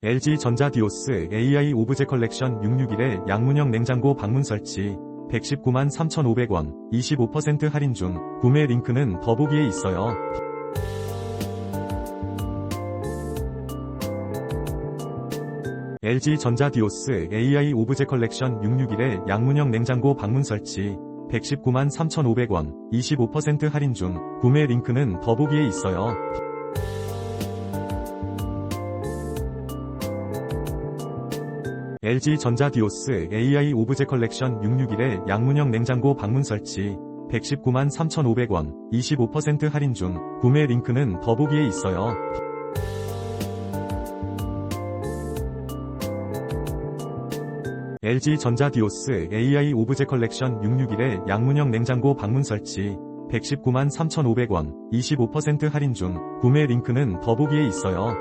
LG전자 디오스 AI 오브제컬렉션 661의 양문형 냉장고 방문 설치 119만 3,500원 25% 할인 중. 구매 링크는 더보기에 있어요. LG전자 디오스 AI 오브제컬렉션 661의 양문형 냉장고 방문 설치 119만 3,500원 25% 할인 중. 구매 링크는 더보기에 있어요. LG전자 디오스 AI 오브제컬렉션 661의 양문형 냉장고 방문 설치 119만 3,500원 25% 할인 중. 구매 링크는 더보기에 있어요. LG전자 디오스 AI 오브제컬렉션 661의 양문형 냉장고 방문 설치 119만 3,500원 25% 할인 중. 구매 링크는 더보기에 있어요.